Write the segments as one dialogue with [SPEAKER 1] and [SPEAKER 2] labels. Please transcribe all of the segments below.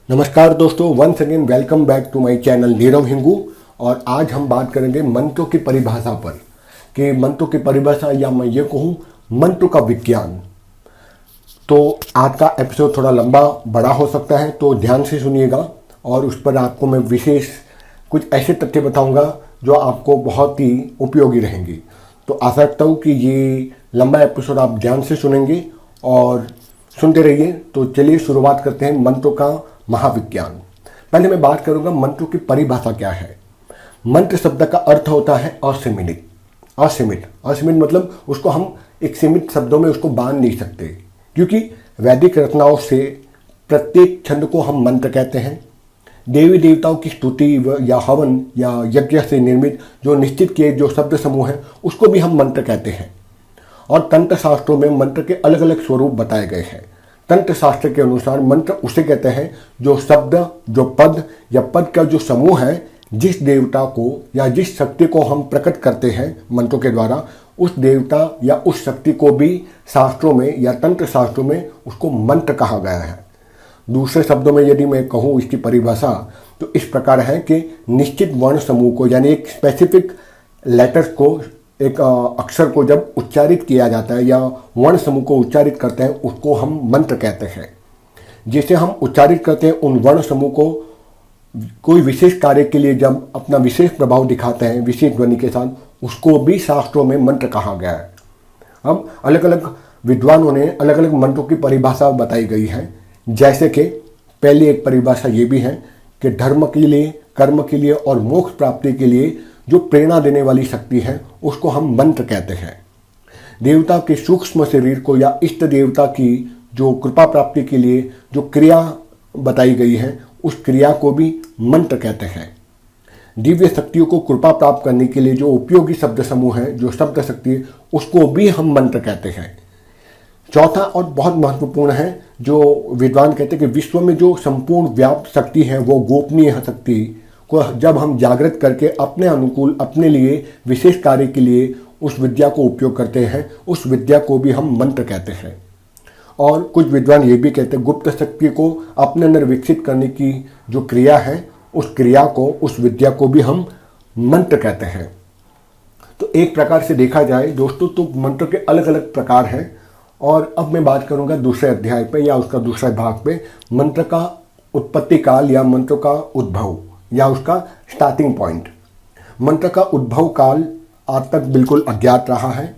[SPEAKER 1] नमस्कार दोस्तों, once again welcome back to my channel Neerav Hingu. और आज हम बात करेंगे मंत्रों की परिभाषा पर कि मंत्रों की परिभाषा या मैं ये कहूँ मंत्र का विज्ञान। तो आज का एपिसोड थोड़ा लंबा बड़ा हो सकता है, तो ध्यान से सुनिएगा और उस पर आपको मैं विशेष कुछ ऐसे तथ्य बताऊंगा जो आपको बहुत ही उपयोगी रहेंगे। तो आशा रखता हूँ कि ये लंबा एपिसोड आप ध्यान से सुनेंगे और सुनते रहिए। तो चलिए शुरुआत करते हैं मंत्रों का महाविज्ञान। पहले मैं बात करूंगा मंत्रों की परिभाषा क्या है। मंत्र शब्द का अर्थ होता है असीमित। असीमित मतलब उसको हम एक सीमित शब्दों में उसको बांध नहीं सकते, क्योंकि वैदिक रचनाओं से प्रत्येक छंद को हम मंत्र कहते हैं। देवी देवताओं की स्तुति या हवन या यज्ञ से निर्मित जो निश्चित किए जो शब्द समूह हैं उसको भी हम मंत्र कहते हैं। और तंत्र शास्त्रों में मंत्र के अलग अलग स्वरूप बताए गए हैं। तंत्र शास्त्र के अनुसार मंत्र उसे कहते हैं जो शब्द, जो पद या पद का जो समूह है, जिस देवता को या जिस शक्ति को हम प्रकट करते हैं मंत्रों के द्वारा, उस देवता या उस शक्ति को भी शास्त्रों में या तंत्र शास्त्रों में उसको मंत्र कहा गया है। दूसरे शब्दों में यदि मैं कहूँ इसकी परिभाषा तो इस प्रकार है कि निश्चित वर्ण समूह को यानी एक स्पेसिफिक लेटर्स को, एक अक्षर को जब उच्चारित किया जाता है या वर्ण समूह को उच्चारित करते हैं उसको हम मंत्र कहते हैं। जिसे हम उच्चारित करते हैं उन वर्ण समूह को कोई विशेष कार्य के लिए जब अपना विशेष प्रभाव दिखाते हैं विशेष ध्वनि के साथ, उसको भी शास्त्रों में मंत्र कहा गया है। अब अलग अलग विद्वानों ने अलग अलग मंत्रों की परिभाषा बताई गई है। जैसे कि पहली एक परिभाषा ये भी है कि धर्म के लिए, कर्म के लिए और मोक्ष प्राप्ति के लिए जो प्रेरणा देने वाली शक्ति है उसको हम मंत्र कहते हैं। देवता के सूक्ष्म शरीर को या इष्ट देवता की जो कृपा प्राप्ति के लिए जो क्रिया बताई गई है उस क्रिया को भी मंत्र कहते हैं। दिव्य शक्तियों को कृपा प्राप्त करने के लिए जो उपयोगी शब्द समूह है, जो शब्द शक्ति है, उसको भी हम मंत्र कहते हैं। चौथा और बहुत महत्वपूर्ण है, जो विद्वान कहते हैं कि विश्व में जो संपूर्ण व्याप्त शक्ति है वो गोपनीय शक्ति को जब हम जागृत करके अपने अनुकूल अपने लिए विशेष कार्य के लिए उस विद्या को उपयोग करते हैं, उस विद्या को भी हम मंत्र कहते हैं। और कुछ विद्वान ये भी कहते हैं गुप्त शक्ति को अपने अंदर विकसित करने की जो क्रिया है उस क्रिया को, उस विद्या को भी हम मंत्र कहते हैं। तो एक प्रकार से देखा जाए दोस्तों तो मंत्र के अलग अलग प्रकार हैं। और अब मैं बात करूंगा दूसरे अध्याय पे या उसका दूसरे भाग पे, मंत्र का उत्पत्ति काल या मंत्र का उद्भव या उसका स्टार्टिंग पॉइंट। मंत्र का उद्भव काल आज तक बिल्कुल अज्ञात रहा है,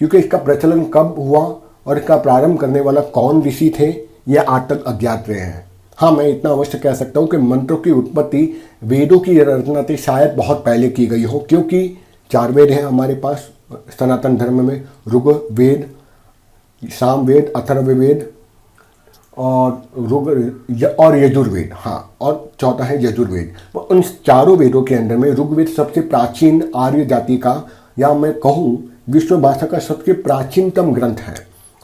[SPEAKER 1] क्योंकि इसका प्रचलन कब हुआ और इसका प्रारंभ करने वाला कौन ऋषि थे यह आज तक अज्ञात रहे हैं। हाँ, मैं इतना अवश्य कह सकता हूँ कि मंत्रों की उत्पत्ति वेदों की रचना से शायद बहुत पहले की गई हो, क्योंकि 4 वेद हैं हमारे पास सनातन धर्म में, ऋग्वेद, सामवेद, अथर्ववेद और यजुर्वेद। हाँ, और चौथा है यजुर्वेद। उन चारों वेदों के अंदर में ऋग्वेद सबसे प्राचीन आर्य जाति का या मैं कहूँ विश्व भाषा का सबसे प्राचीनतम ग्रंथ है।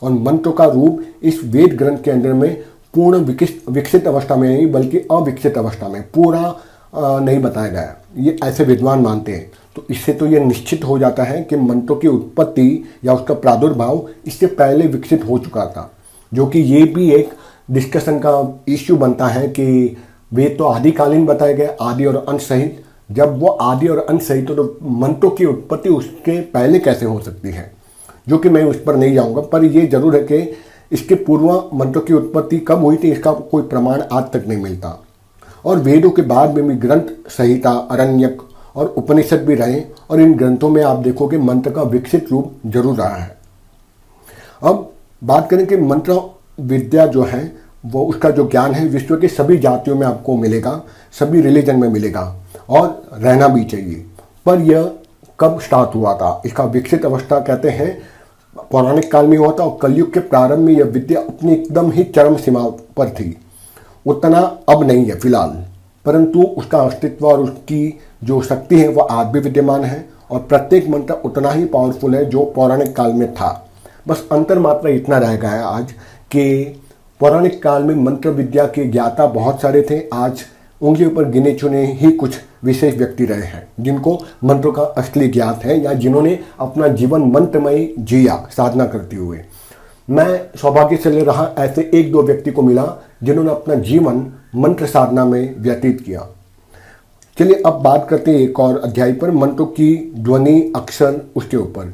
[SPEAKER 1] और मंत्रों का रूप इस वेद ग्रंथ के अंदर में पूर्ण विकसित अवस्था में नहीं बल्कि अविकसित अवस्था में पूरा नहीं बताया गया, ये ऐसे विद्वान मानते हैं। तो इससे तो ये निश्चित हो जाता है कि मंत्रों की उत्पत्ति या उसका प्रादुर्भाव इससे पहले विकसित हो चुका था, जो कि ये भी एक डिस्कशन का इश्यू बनता है कि वेद तो आदिकालीन बताए गए, आदि और अंत सहित। जब वो आदि और अंत सहित तो मंत्रों की उत्पत्ति उसके पहले कैसे हो सकती है, जो कि मैं उस पर नहीं जाऊंगा। पर ये जरूर है कि इसके पूर्व मंत्रों की उत्पत्ति कब हुई थी इसका कोई प्रमाण आज तक नहीं मिलता। और वेदों के बाद में भी ग्रंथ, संहिता, अरण्यक और उपनिषद भी रहे, और इन ग्रंथों में आप देखोगे मंत्र का विकसित रूप जरूर रहा है। अब बात करें कि मंत्र विद्या जो है वो उसका जो ज्ञान है विश्व के सभी जातियों में आपको मिलेगा, सभी रिलीजन में मिलेगा और रहना भी चाहिए। पर यह कब स्टार्ट हुआ था, इसका विकसित अवस्था कहते हैं पौराणिक काल में हुआ था, और कलयुग के प्रारंभ में यह विद्या अपनी एकदम ही चरम सीमा पर थी। उतना अब नहीं है फिलहाल, परंतु उसका अस्तित्व और उसकी जो शक्ति है वह आज भी विद्यमान है। और प्रत्येक मंत्र उतना ही पावरफुल है जो पौराणिक काल में था। बस अंतर मात्र इतना रह गया है आज कि पौराणिक काल में मंत्र विद्या के ज्ञाता बहुत सारे थे, आज उंगलियों पर गिने चुने ही कुछ विशेष व्यक्ति रहे हैं जिनको मंत्रों का असली ज्ञात है या जिन्होंने अपना जीवन मंत्रमय जिया साधना करते हुए। मैं सौभाग्य से ले रहा ऐसे 1-2 व्यक्ति को मिला जिन्होंने अपना जीवन मंत्र साधना में व्यतीत किया। चलिए अब बात करते हैं एक और अध्याय पर, मंत्रों की ध्वनि अक्षर उसके ऊपर।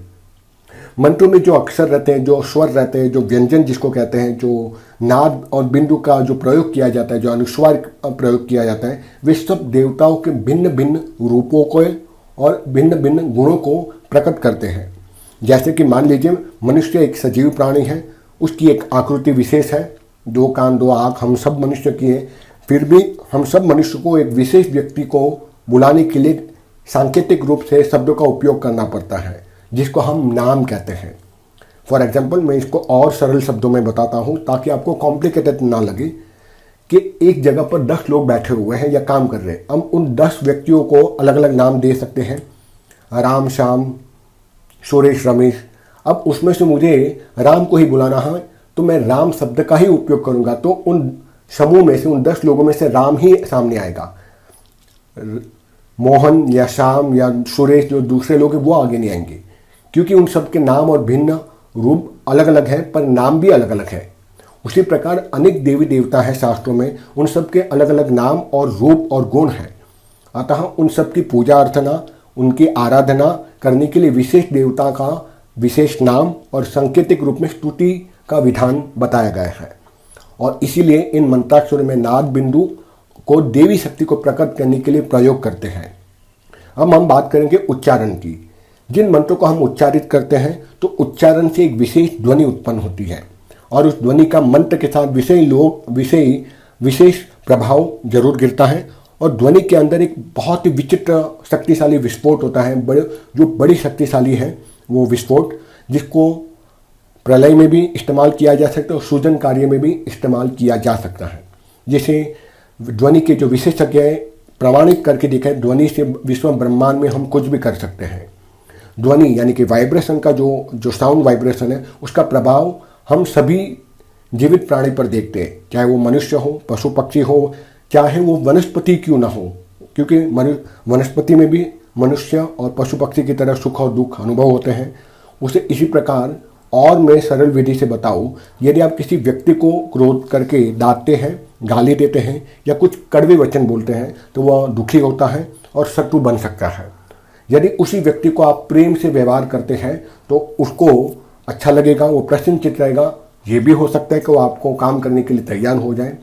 [SPEAKER 1] मंत्रों में जो अक्षर रहते हैं, जो स्वर रहते हैं, जो व्यंजन जिसको कहते हैं, जो नाद और बिंदु का जो प्रयोग किया जाता है, जो अनुस्वार प्रयोग किया जाता है, वे सब देवताओं के भिन्न भिन्न रूपों को और भिन्न भिन्न गुणों को प्रकट करते हैं। जैसे कि मान लीजिए मनुष्य एक सजीव प्राणी है, उसकी एक आकृति विशेष है, 2 कान 2 आँख हम सब मनुष्य की है, फिर भी हम सब मनुष्य को एक विशेष व्यक्ति को बुलाने के लिए सांकेतिक रूप से शब्दों का उपयोग करना पड़ता है, जिसको हम नाम कहते हैं। फॉर एग्जाम्पल मैं इसको और सरल शब्दों में बताता हूँ ताकि आपको कॉम्प्लिकेटेड ना लगे कि एक जगह पर 10 लोग बैठे हुए हैं या काम कर रहे हैं। हम उन 10 व्यक्तियों को अलग अलग नाम दे सकते हैं, राम, श्याम, सुरेश, रमेश। अब उसमें से मुझे राम को ही बुलाना है तो मैं राम शब्द का ही उपयोग करूँगा, तो उन समूह में से, उन 10 लोगों में से राम ही सामने आएगा। मोहन या श्याम या सुरेश जो दूसरे लोग हैं वो आगे नहीं आएंगे, क्योंकि उन सब के नाम और भिन्न रूप अलग अलग हैं, पर नाम भी अलग अलग है। उसी प्रकार अनेक देवी देवता हैं शास्त्रों में, उन सब के अलग अलग नाम और रूप और गुण हैं। अतः उन सब की पूजा अर्चना, उनकी आराधना करने के लिए विशेष देवता का विशेष नाम और सांकेतिक रूप में स्तुति का विधान बताया गया है। और इसीलिए इन मंत्राक्षरों में नाद बिंदु को देवी शक्ति को प्रकट करने के लिए प्रयोग करते हैं। अब हम बात करेंगे उच्चारण की। जिन मंत्रों को हम उच्चारित करते हैं तो उच्चारण से एक विशेष ध्वनि उत्पन्न होती है और उस ध्वनि का मंत्र के साथ विशेष प्रभाव जरूर गिरता है। और ध्वनि के अंदर एक बहुत ही विचित्र शक्तिशाली विस्फोट होता है, जो बड़ी शक्तिशाली है वो विस्फोट, जिसको प्रलय में भी इस्तेमाल किया जा सकता है और सृजन कार्य में भी इस्तेमाल किया जा सकता है। जैसे ध्वनि के जो विशेषज्ञ प्रमाणित करके देखा है, ध्वनि से विश्व ब्रह्मांड में हम कुछ भी कर सकते हैं। ध्वनि यानी कि वाइब्रेशन का जो साउंड वाइब्रेशन है, उसका प्रभाव हम सभी जीवित प्राणी पर देखते हैं, चाहे वो मनुष्य हो, पशु पक्षी हो, चाहे वो वनस्पति क्यों ना हो, क्योंकि वनस्पति में भी मनुष्य और पशु पक्षी की तरह सुख और दुख अनुभव होते हैं। उसे इसी प्रकार और मैं सरल विधि से बताऊं, यदि आप किसी व्यक्ति को क्रोध करके डांटते हैं, गाली देते हैं या कुछ कड़वे वचन बोलते हैं तो वह दुखी होता है और शत्रु बन सकता है। यदि उसी व्यक्ति को आप प्रेम से व्यवहार करते हैं तो उसको अच्छा लगेगा, वो प्रसन्नचित्त रहेगा। ये भी हो सकता है कि वो आपको काम करने के लिए तैयार हो जाए।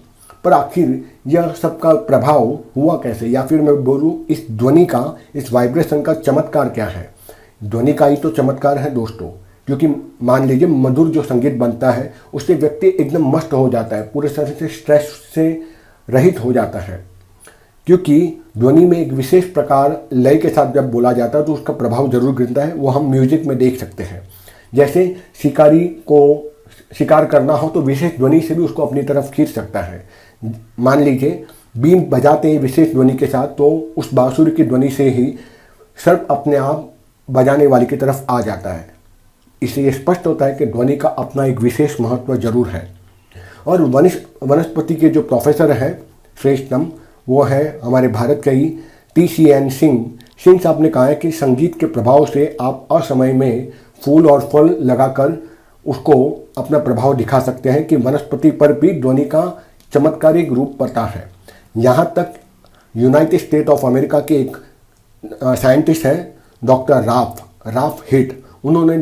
[SPEAKER 1] पर आखिर यह सबका प्रभाव हुआ कैसे, या फिर मैं बोलूँ इस ध्वनि का, इस वाइब्रेशन का चमत्कार क्या है? ध्वनि का ही तो चमत्कार है दोस्तों, क्योंकि मान लीजिए मधुर जो संगीत बनता है उससे व्यक्ति एकदम मस्त हो जाता है, पूरे तरह से स्ट्रेस से रहित हो जाता है, क्योंकि ध्वनि में एक विशेष प्रकार लय के साथ जब बोला जाता है तो उसका प्रभाव जरूर गिरता है। वो हम म्यूजिक में देख सकते हैं। जैसे शिकारी को शिकार करना हो तो विशेष ध्वनि से भी उसको अपनी तरफ खींच सकता है। मान लीजिए बीन बजाते हैं विशेष ध्वनि के साथ, तो उस बांसुरी की ध्वनि से ही सर्प अपने आप बजाने वाले की तरफ आ जाता है। इससे ये स्पष्ट होता है कि ध्वनि का अपना एक विशेष महत्व जरूर है। और वनस्पति के जो प्रोफेसर हैं श्रेष्ठतम, वो है हमारे भारत के ही TCN सिंह साहब ने कहा है कि संगीत के प्रभाव से आप असमय में फूल और फल लगाकर उसको अपना प्रभाव दिखा सकते हैं कि वनस्पति पर भी ध्वनि का चमत्कारिक रूप पड़ता है। यहाँ तक यूनाइटेड स्टेट ऑफ अमेरिका के एक साइंटिस्ट हैं डॉक्टर राफ हिट, उन्होंने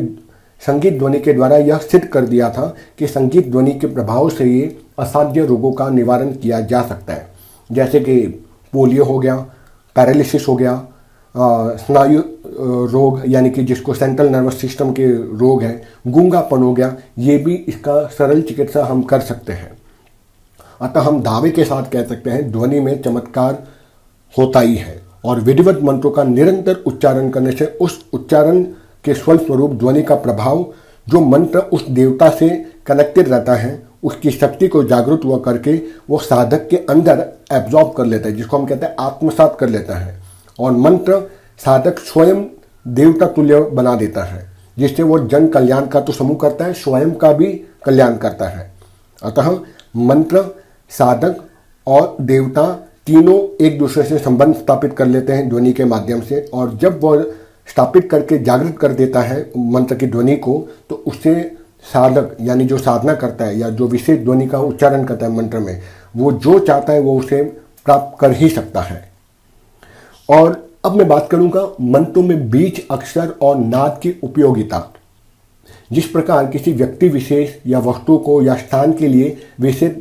[SPEAKER 1] संगीत ध्वनि के द्वारा यह सिद्ध कर दिया था कि संगीत ध्वनि के प्रभाव से ये असाध्य रोगों का निवारण किया जा सकता है, जैसे कि पोलियो हो गया, पैरालिसिस हो गया, स्नायु रोग यानी कि जिसको सेंट्रल नर्वस सिस्टम के रोग हैं, गूंगापन हो गया, ये भी इसका सरल चिकित्सा हम कर सकते हैं। अतः हम दावे के साथ कह सकते हैं ध्वनि में चमत्कार होता ही है। और विधिवत मंत्रों का निरंतर उच्चारण करने से उस उच्चारण के स्वरूप ध्वनि का प्रभाव, जो मंत्र उस देवता से कनेक्टेड रहता है, उसकी शक्ति को जागृत हुआ करके वो साधक के अंदर एब्जॉर्ब कर लेता है, जिसको हम कहते हैं आत्मसात कर लेता है। और मंत्र साधक स्वयं देवता तुल्य बना देता है, जिससे वो जन कल्याण का तो समूह करता है, स्वयं का भी कल्याण करता है। अतः मंत्र, साधक और देवता तीनों एक दूसरे से संबंध स्थापित कर लेते हैं ध्वनि के माध्यम से। और जब वह स्थापित करके जागृत कर देता है मंत्र की ध्वनि को, तो उससे साधक यानी जो साधना करता है या जो विशेष ध्वनि का उच्चारण करता है मंत्र में, वो जो चाहता है वो उसे प्राप्त कर ही सकता है। और अब मैं बात करूंगा मंत्रों में बीज, अक्षर और नाद की उपयोगिता। जिस प्रकार किसी व्यक्ति विशेष या वस्तु को या स्थान के लिए विशेष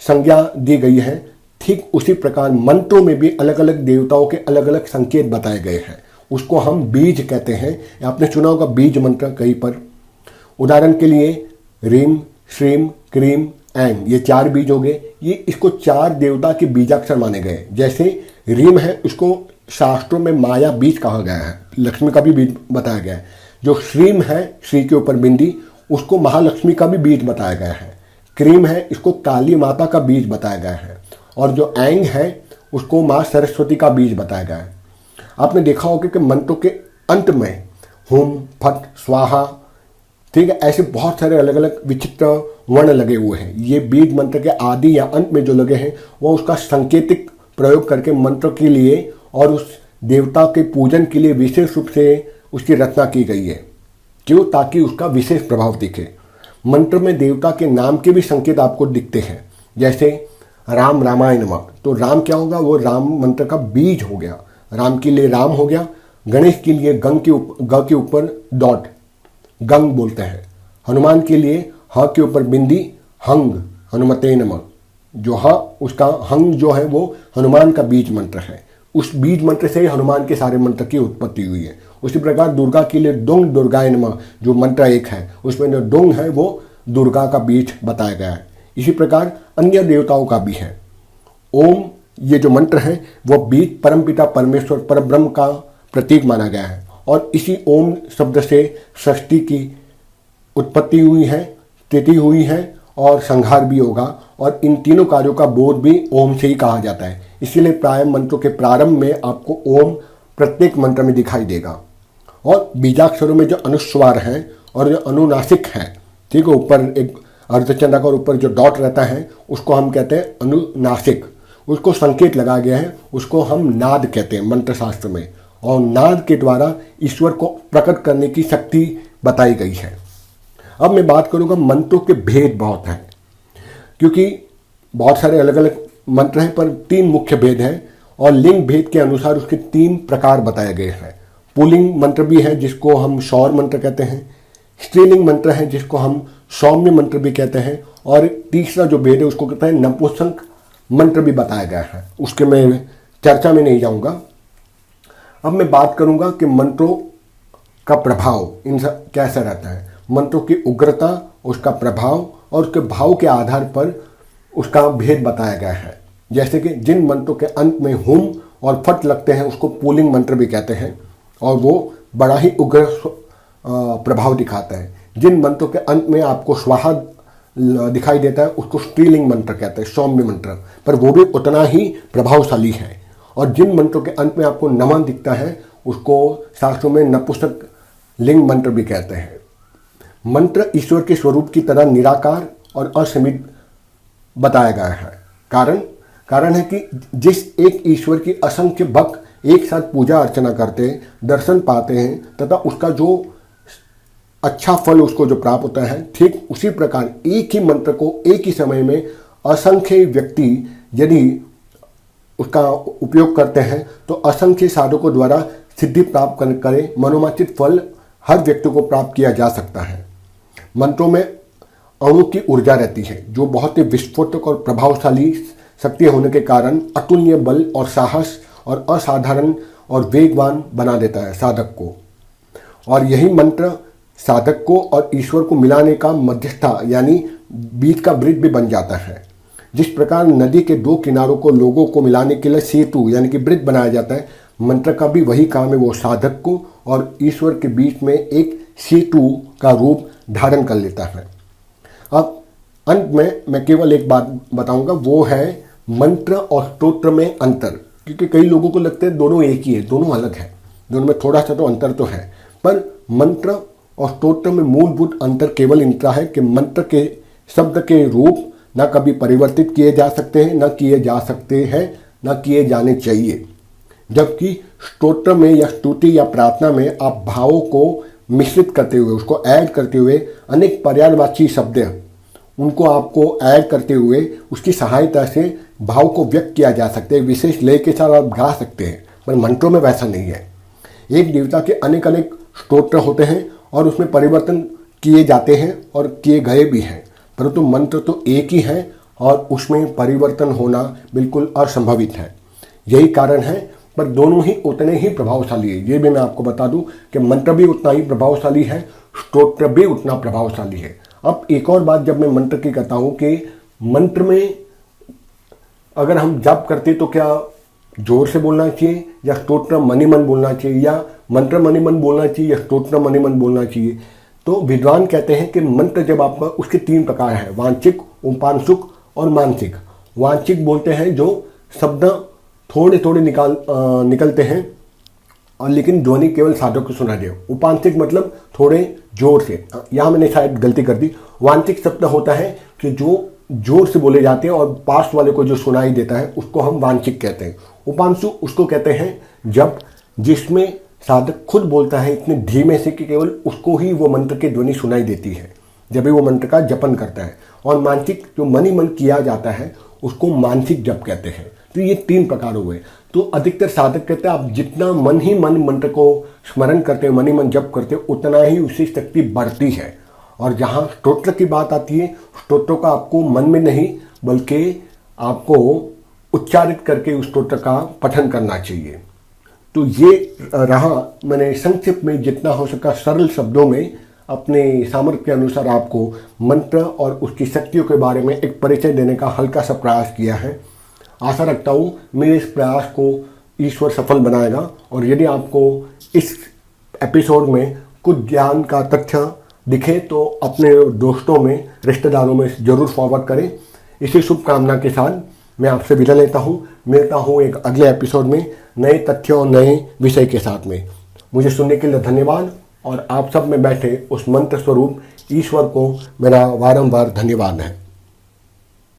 [SPEAKER 1] संज्ञा दी गई है, ठीक उसी प्रकार मंत्रों में भी अलग अलग देवताओं के अलग अलग संकेत बताए गए हैं। उसको हम बीज कहते हैं। आपने सुना होगा बीज मंत्र कहीं पर। उदाहरण के लिए रीम, श्रीम, क्रीम, ऐंग, ये 4 बीज हो गए। ये इसको 4 देवता के बीजाक्षर माने गए। जैसे रीम है, उसको शास्त्रों में माया बीज कहा गया है, लक्ष्मी का भी बीज बताया गया है। जो श्रीम है, श्री के ऊपर बिंदी, उसको महालक्ष्मी का भी बीज बताया गया है। क्रीम है, इसको काली माता का बीज बताया गया है। और जो ऐंग है, उसको माँ सरस्वती का बीज बताया गया है। आपने देखा होगा कि मंत्रों के अंत में हुम, फट, स्वाहा, ठीक है, ऐसे बहुत सारे अलग अलग विचित्र वर्ण लगे हुए हैं। ये बीज मंत्र के आदि या अंत में जो लगे हैं वो उसका सांकेतिक प्रयोग करके मंत्र के लिए और उस देवता के पूजन के लिए विशेष रूप से उसकी रचना की गई है। क्यों? ताकि उसका विशेष प्रभाव दिखे। मंत्र में देवता के नाम के भी संकेत आपको दिखते हैं। जैसे राम, रामाय नमः, तो राम क्या होगा? वो राम मंत्र का बीज हो गया। राम के लिए राम हो गया। गणेश के लिए ग के ऊपर डॉट, गंग बोलते हैं। हनुमान के लिए ह के ऊपर बिंदी, हंग, हनुमते नमः। जो ह, उसका हंग जो है वो हनुमान का बीज मंत्र है। उस बीज मंत्र से ही हनुमान के सारे मंत्र की उत्पत्ति हुई है। उसी प्रकार दुर्गा के लिए डोंग, दुर्गाय नमः, जो मंत्र एक है उसमें जो डोंग है वो दुर्गा का बीज बताया गया है। इसी प्रकार अन्य देवताओं का भी है। ओम, ये जो मंत्र है वो बीज परमपिता परमेश्वर परब्रह्म का प्रतीक माना गया है। और इसी ओम शब्द से सृष्टि की उत्पत्ति हुई है, स्थिति हुई है और संहार भी होगा। और इन तीनों कार्यों का बोध भी ओम से ही कहा जाता है। इसीलिए प्राय मंत्रों के प्रारंभ में आपको ओम प्रत्येक मंत्र में दिखाई देगा। और बीजाक्षरों में जो अनुस्वार हैं और जो अनुनासिक हैं, ठीक है, ऊपर एक अर्धचंद्र का और ऊपर जो डॉट रहता है उसको हम कहते हैं अनुनासिक। उसको संकेत लगा गया है, उसको हम नाद कहते हैं मंत्र शास्त्र में। और नाद के द्वारा ईश्वर को प्रकट करने की शक्ति बताई गई है। अब मैं बात करूंगा मंत्रों के भेद बहुत हैं, क्योंकि बहुत सारे अलग अलग मंत्र हैं पर 3 मुख्य भेद हैं। और लिंग भेद के अनुसार उसके 3 प्रकार बताए गए हैं। पुल्लिंग मंत्र भी है जिसको हम सौर मंत्र कहते हैं। स्त्रीलिंग मंत्र है जिसको हम सौम्य मंत्र भी कहते हैं। और तीसरा जो भेद है उसको कहते हैं नपुंसक मंत्र भी बताया गया है। उसके मैं चर्चा में नहीं जाऊंगा। अब मैं बात करूंगा कि मंत्रों का प्रभाव इन कैसा रहता है। मंत्रों की उग्रता, उसका प्रभाव और उसके भाव के आधार पर उसका भेद बताया गया है। जैसे कि जिन मंत्रों के अंत में हुम और फट लगते हैं उसको पुल्लिंग मंत्र भी कहते हैं और वो बड़ा ही उग्र प्रभाव दिखाता है। जिन मंत्रों के अंत में आपको स्वाहा दिखाई देता है उसको स्त्रीलिंग मंत्र कहते हैं, सौम्य मंत्र, पर वो भी उतना ही प्रभावशाली है। और जिन मंत्रों के अंत में आपको नमन दिखता है उसको शास्त्रों में नपुंसक लिंग मंत्र भी कहते हैं। मंत्र ईश्वर के स्वरूप की तरह निराकार और असीमित बताया गया है। कारण है कि जिस एक ईश्वर की असंख्य भक्त एक साथ पूजा अर्चना करते हैं, दर्शन पाते हैं तथा उसका जो अच्छा फल उसको जो प्राप्त होता है, ठीक उसी प्रकार एक ही मंत्र को एक ही समय में असंख्य व्यक्ति यदि उसका उपयोग करते हैं तो असंख्य साधकों द्वारा सिद्धि प्राप्त करें मनोवांछित फल हर व्यक्ति को प्राप्त किया जा सकता है। मंत्रों में अणु की ऊर्जा रहती है जो बहुत ही विस्फोटक और प्रभावशाली शक्ति होने के कारण अतुलनीय बल और साहस और असाधारण और वेगवान बना देता है साधक को। और यही मंत्र साधक को और ईश्वर को मिलाने का मध्यस्था यानी बीच का ब्रिज भी बन जाता है। जिस प्रकार नदी के 2 किनारों को लोगों को मिलाने के लिए सेतु यानी कि ब्रिज बनाया जाता है, मंत्र का भी वही काम है। वो साधक को और ईश्वर के बीच में एक सेतु का रूप धारण कर लेता है। अब अंत में मैं केवल एक बात बताऊंगा, वो है मंत्र और स्तोत्र में अंतर। क्योंकि कई लोगों को लगता है दोनों एक ही है, दोनों अलग है, दोनों में थोड़ा सा तो अंतर तो है। पर मंत्र और स्तोत्र में मूलभूत अंतर केवल इतना है कि मंत्र के शब्द के रूप न कभी परिवर्तित किए जा सकते हैं, न किए जा सकते हैं, न किए जाने चाहिए। जबकि स्तोत्र में या स्तुति या प्रार्थना में आप भावों को मिश्रित करते हुए, उसको ऐड करते हुए अनेक पर्यायवाची शब्द उनको आपको ऐड करते हुए उसकी सहायता से भाव को व्यक्त किया जा सकता है, विशेष लय के साथ आप गा सकते हैं, पर मंत्रों में वैसा नहीं है। एक देवता के अनेक अनेक स्तोत्र होते हैं और उसमें परिवर्तन किए जाते हैं और किए गए भी हैं, परंतु मंत्र तो एक ही है और उसमें परिवर्तन होना बिल्कुल असंभवित है। यही कारण है, पर दोनों ही उतने ही प्रभावशाली है। ये भी मैं आपको बता दूं कि मंत्र भी उतना ही प्रभावशाली है, स्तोत्र भी उतना प्रभावशाली है। अब एक और बात जब मैं मंत्र की कहता हूं कि मंत्र में अगर हम जप करते तो क्या जोर से बोलना चाहिए या स्तोत्र मनि मन बोलना चाहिए, या मंत्र मनि मन बोलना चाहिए या स्तोत्र मनि मन बोलना चाहिए? तो विद्वान कहते हैं कि मंत्र जब आपका, उसके 3 प्रकार हैं, वांचिक, उपांशुक और मानसिक। वांचिक बोलते हैं जो शब्द थोड़े थोड़े निकलते हैं और लेकिन ध्वनि केवल साधक को सुनाई दे। उपांशिक मतलब थोड़े जोर से, यहाँ मैंने शायद गलती कर दी। वांचिक शब्द होता है कि जो जोर से बोले जाते हैं और पास वाले को जो सुनाई देता है उसको हम वांचिक कहते हैं। उपांशु उसको कहते हैं जब जिसमें साधक खुद बोलता है इतने धीमे से कि केवल उसको ही वो मंत्र की ध्वनि सुनाई देती है, जब भी वो मंत्र का जपन करता है। और मानसिक जो मनि मन किया जाता है उसको मानसिक जप कहते हैं। तो ये 3 प्रकार हुए। तो अधिकतर साधक कहते हैं आप जितना मन ही मन मंत्र को स्मरण करते हैं, मनि मन जप करते हैं, उतना ही उसकी शक्ति बढ़ती है। और जहाँ स्तोत्र की बात आती है, स्तोत्रों का आपको मन में नहीं बल्कि आपको उच्चारित करके उस स्तोत्र का पठन करना चाहिए। तो ये रहा, मैंने संक्षिप्त में जितना हो सका सरल शब्दों में अपने सामर्थ्य के अनुसार आपको मंत्र और उसकी शक्तियों के बारे में एक परिचय देने का हल्का सा प्रयास किया है। आशा रखता हूँ मेरे इस प्रयास को ईश्वर सफल बनाएगा। और यदि आपको इस एपिसोड में कुछ ज्ञान का तथ्य दिखे तो अपने दोस्तों में, रिश्तेदारों में ज़रूर फॉरवर्ड करें। इसी शुभकामना के साथ मैं आपसे विदा लेता हूँ। मिलता हूँ एक अगले एपिसोड में नए तथ्यों, नए विषय के साथ में। मुझे सुनने के लिए धन्यवाद और आप सब में बैठे उस मंत्र स्वरूप ईश्वर को मेरा बारंबार धन्यवाद है।